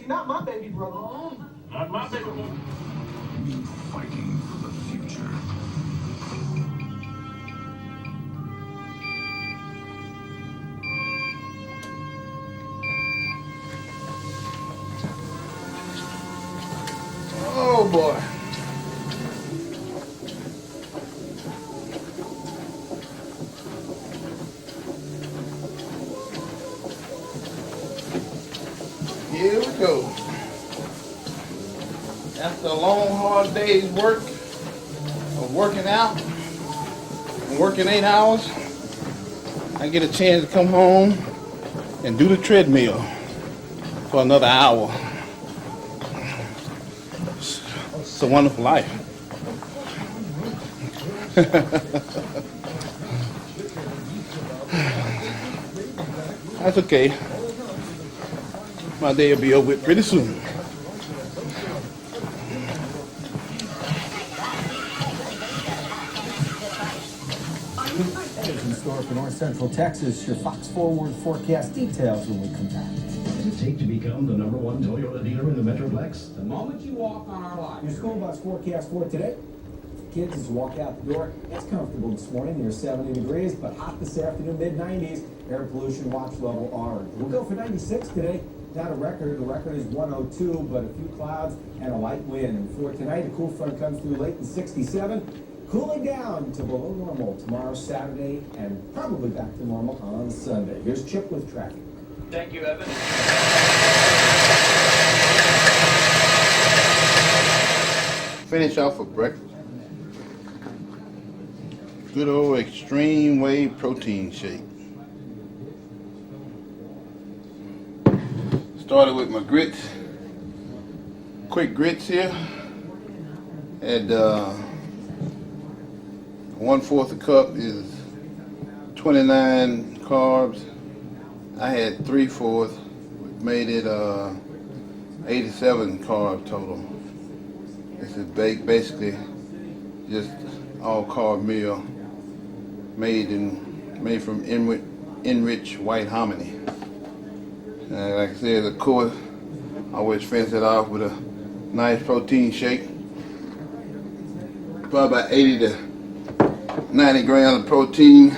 You're not my baby brother. Not my baby brother. Me fighting for the future. Oh boy. Here we go. After a long, hard day's work of working out and working 8 hours, I get a chance to come home and do the treadmill for another hour. It's a wonderful life. That's okay. My day will be over with pretty soon. In store for North Central Texas, your Fox Forward forecast details when we come back. What does it take to become the #1 Toyota dealer in the Metroplex? The moment you walk on our lot. Your school bus forecast for today. Kids, as you walk out the door, it's comfortable this morning. Near 70 degrees, but hot this afternoon, mid-90s. Air pollution watch level orange. We'll go for 96 today. Not a record. The record is 102, but a few clouds and a light wind. And for tonight, a cool front comes through late in 67. Cooling down to below normal tomorrow, Saturday, and probably back to normal on Sunday. Here's Chip with traffic. Thank you, Evan. Finish off for breakfast. Good old extreme whey protein shake. Started with my grits. Quick grits here. Had 1/4 a cup is 29 carbs. I had 3/4, which made it 87 carb total. This is basically just all carb meal made from enriched white hominy. And like I said, of course, I always finish it off with a nice protein shake. Probably about 80 to 90 grams of protein.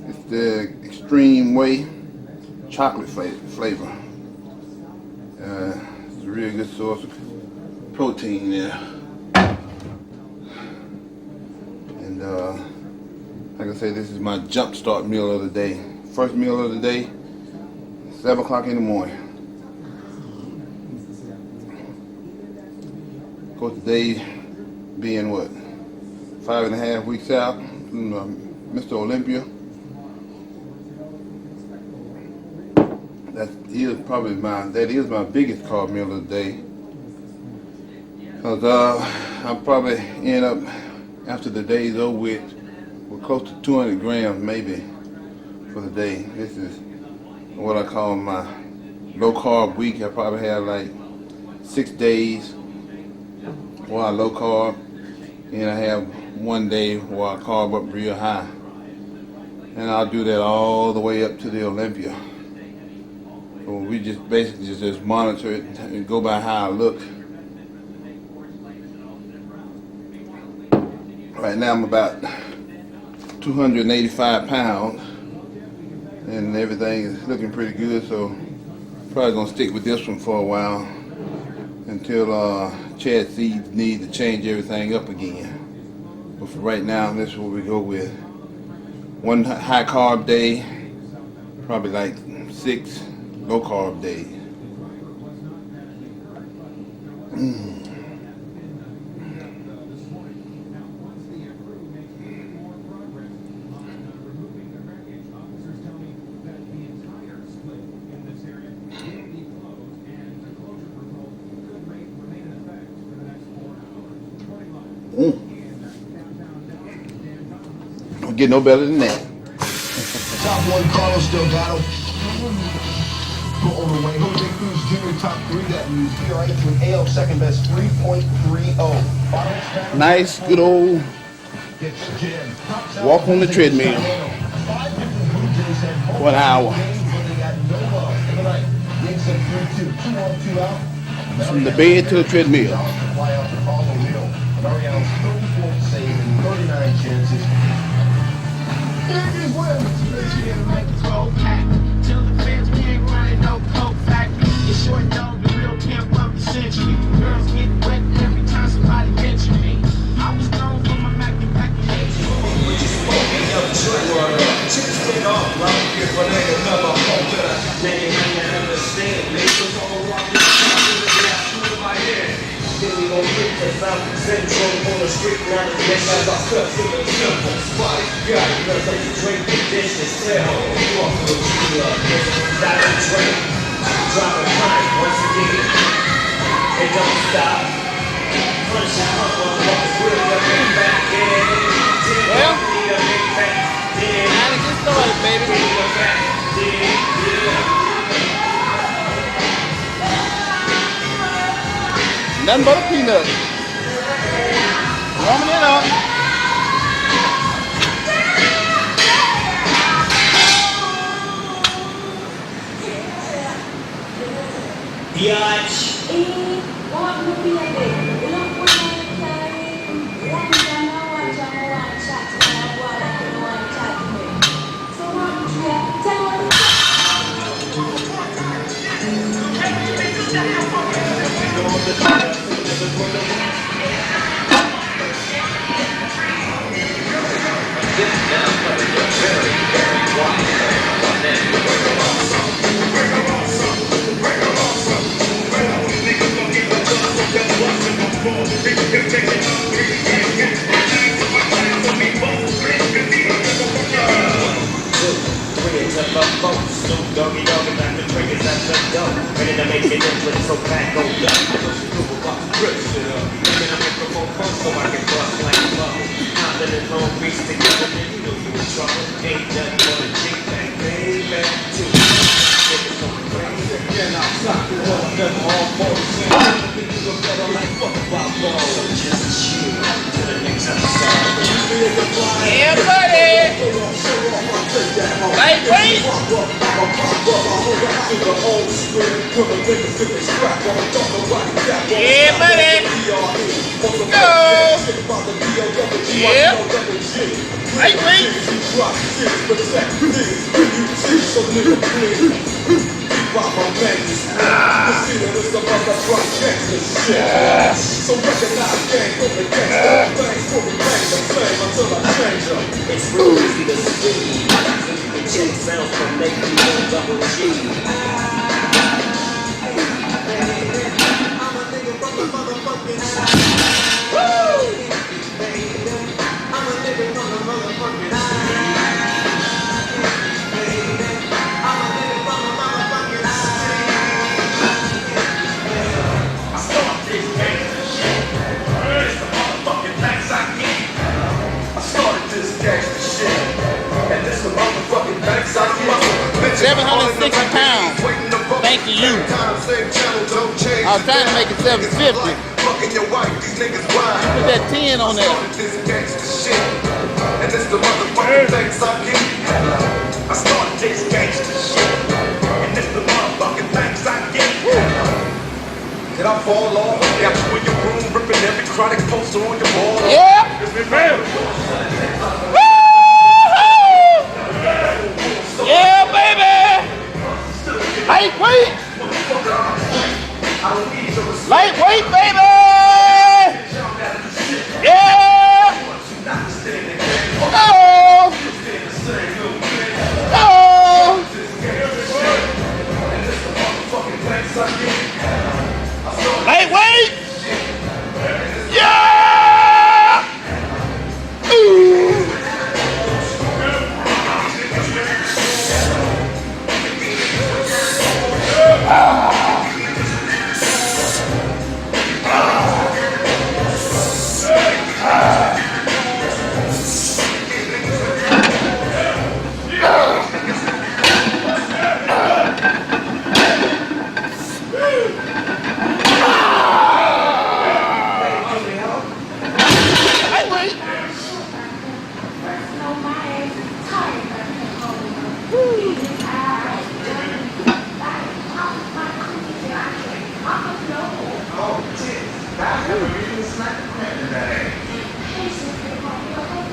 It's the extreme whey chocolate flavor. It's a really good source of protein there. And like I say, this is my jump start meal of the day. First meal of the day, 7 o'clock in the morning. Of course, today being what, 5.5 weeks out from Mr. Olympia. That is my biggest carb meal of the day. Cause I'll probably end up, after the day's over with close to 200 grams maybe for the day. This is what I call my low carb week. I probably have like 6 days where I low carb, and I have 1 day where I carb up real high. And I'll do that all the way up to the Olympia. So we just basically just monitor it and go by how I look. Right now I'm about 285 pounds and everything is looking pretty good, so probably gonna stick with this one for a while until Chad sees need to change everything up again. But for right now, this is what we go with. 1 high carb day, probably like 6 low carb days. Don't get no better than that. Top 1, Carlos still got him. Go all the way. Jose Cruz Jr. top 3. That means PRA to an AL second best 3.30. Nice, good old walk on the treadmill for an hour. 2 on, 2 out. From the bed to the treadmill. Fly out the Apollo Hill. Mariano's 34th save and 39 chances. It wins. Like 12 pack. Tell the fans we ain't running no coke factory. It's short dog, the real camp of the century. Girls get wet every time somebody mention me. I was known for my Mac and back in Then we gon' get the South Central on the street. Now the next guys are cut to the temple. Spot got it, cause I can drink the dishes. Tell walk to the club. Diamond drink. Dropping pint once again. It don't stop. Punch it up on the grill. Bring back in. Well, Yeah. gotta get started, baby. Nothing but a peanut. Warming it up. Biatch. Doggy dog and back the triggers at the door. Ready to make it in with so back on up. Rip shit up. Making a microphone fun so I can bust like a bubble. Pounding in Long Beach together, then you know you in trouble. Ain't nothing but a chick bang, baby. Two. Niggas so crazy. Yeah, I'm talking about them all boys. People look better like fuck about balls. So just chill to the next episode. Yeah, buddy. Lightweight. Yeah, buddy. Go. Yeah. Lightweight. So recognize gang from the gangsta. Thanks for the bang the same until I change them. It's real easy to see. You can check sounds from Nate on double G. I'm a nigga from the motherfucking Woo! I'm a nigga from the motherfucking I'm a nigga from the motherfucking I start this gangsta shit. It's the motherfucking thanks I get. I started this gangsta shit. And this the motherfucking thanks I get. 760 pounds. Thank you. I was trying to make it 750. Put that 10 on there. And this the motherfucking thanks I get. I started this gangsta shit. And this the motherfucking thanks I get. Did I fall off? Got you in your room, ripping every chronic poster on your wall. Yeah. It's been real. Yeah, baby. Lightweight. Lightweight, baby. Yeah. Oh. Oh. Lightweight. Yeah. Ooh.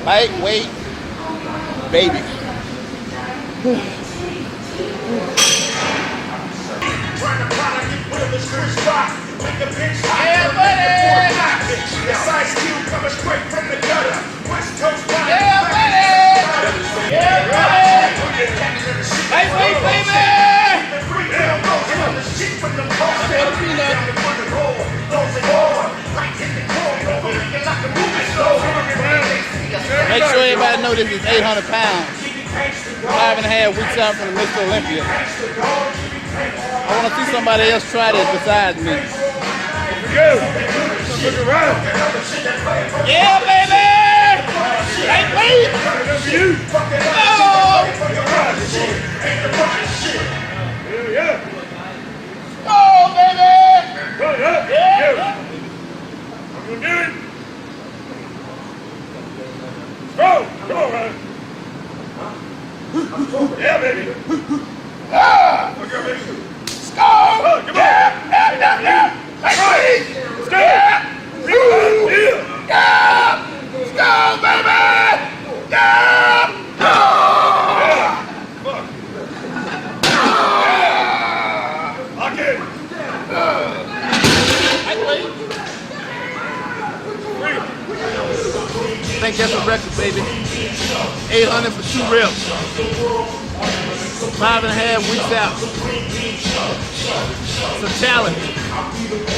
Lightweight baby. Yeah, buddy! It's Ice Cube coming straight from the gutter. West Coast line. Yeah, buddy! Yeah, buddy! Lightweight, baby! Make sure everybody know this is 800 pounds. 5.5 weeks out from the Mr. Olympia. I want to see somebody else try this besides me. Look around. Yeah, baby! Lightweight! Oh! Oh, baby! Yeah! I'm gonna do it. Go! Come on, Ronnie. Yeah, baby. Ah! Look out, baby. Score! Oh, come on. Yeah! Lightweight! Let's go. Yeah! Yeah. Yeah! Score, baby! Yeah! Oh! Fuck. Lock in. Lightweight! I think that's a record, baby. 800 for 2 reps. 5.5 weeks out. It's a challenge.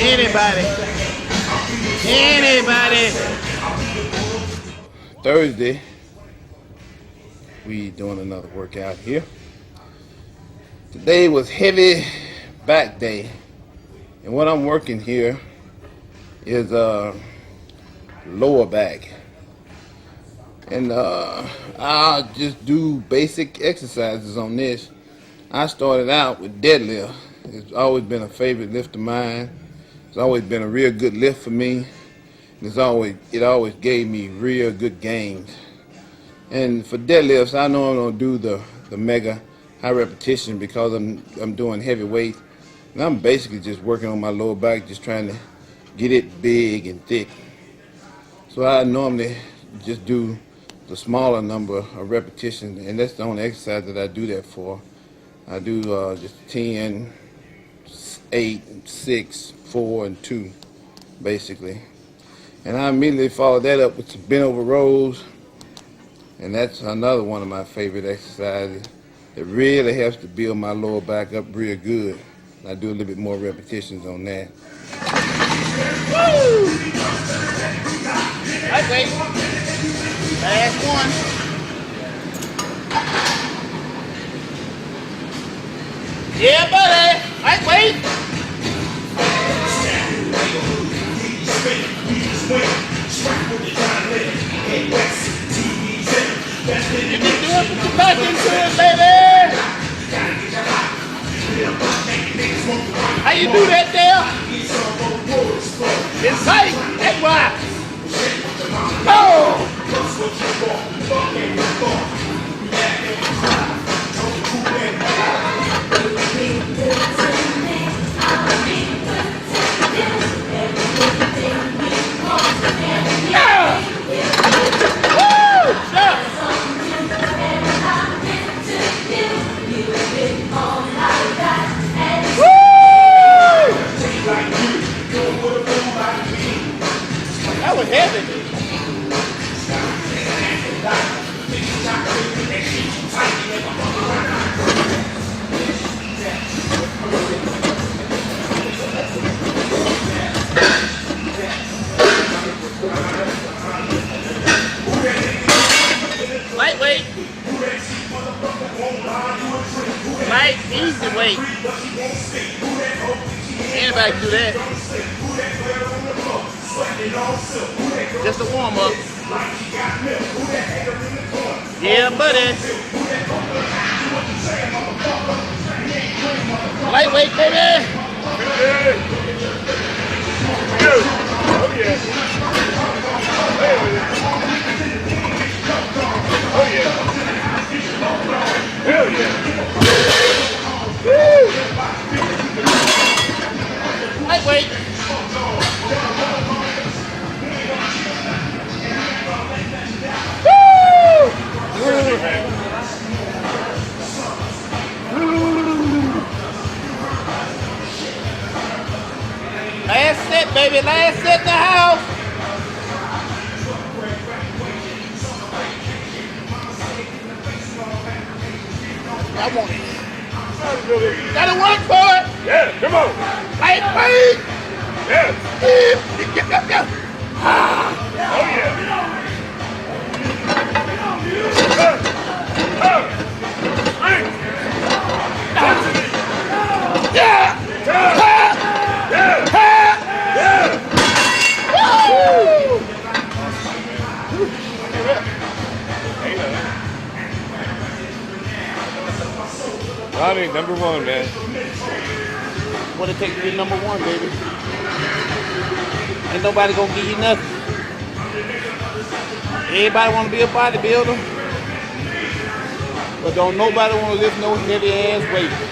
Anybody. Thursday, we doing another workout here. Today was heavy back day. And what I'm working here is lower back. And I'll just do basic exercises on this. I started out with deadlift. It's always been a favorite lift of mine. It's always been a real good lift for me. It always gave me real good gains. And for deadlifts, I know I'm gonna do the mega high repetition because I'm doing heavy weight. And I'm basically just working on my lower back, just trying to get it big and thick. So I normally just do the smaller number of repetitions, and that's the only exercise that I do that for. I do just 10, 8, 6, 4, and 2, basically. And I immediately follow that up with some bent over rows, and that's another one of my favorite exercises. It really helps to build my lower back up real good. I do a little bit more repetitions on that. Woo! Lightweight. Last one. Yeah, buddy. Lightweight. You can do it, put your back into it, baby. How you do that there? It's tight. That's why. Oh! Yeah! Woo! Yeah! That was heavy. Lightweight. Light, easy weight. Anybody can do that. Just a warm up. Yeah, buddy. Lightweight, baby. Good. Oh, yeah. Oh, yeah. Hell yeah. Woo! Lightweight. Woo! Last set, baby. Last set in the house. I want it. Gotta work for it. Yeah, come on. Like, please. Yeah. Yeah. Oh, yeah. Ronnie, number one, man. What it take to be number one, baby? Ain't nobody gonna give you nothing. Everybody wanna be a bodybuilder, but don't nobody wanna lift no heavy ass weight.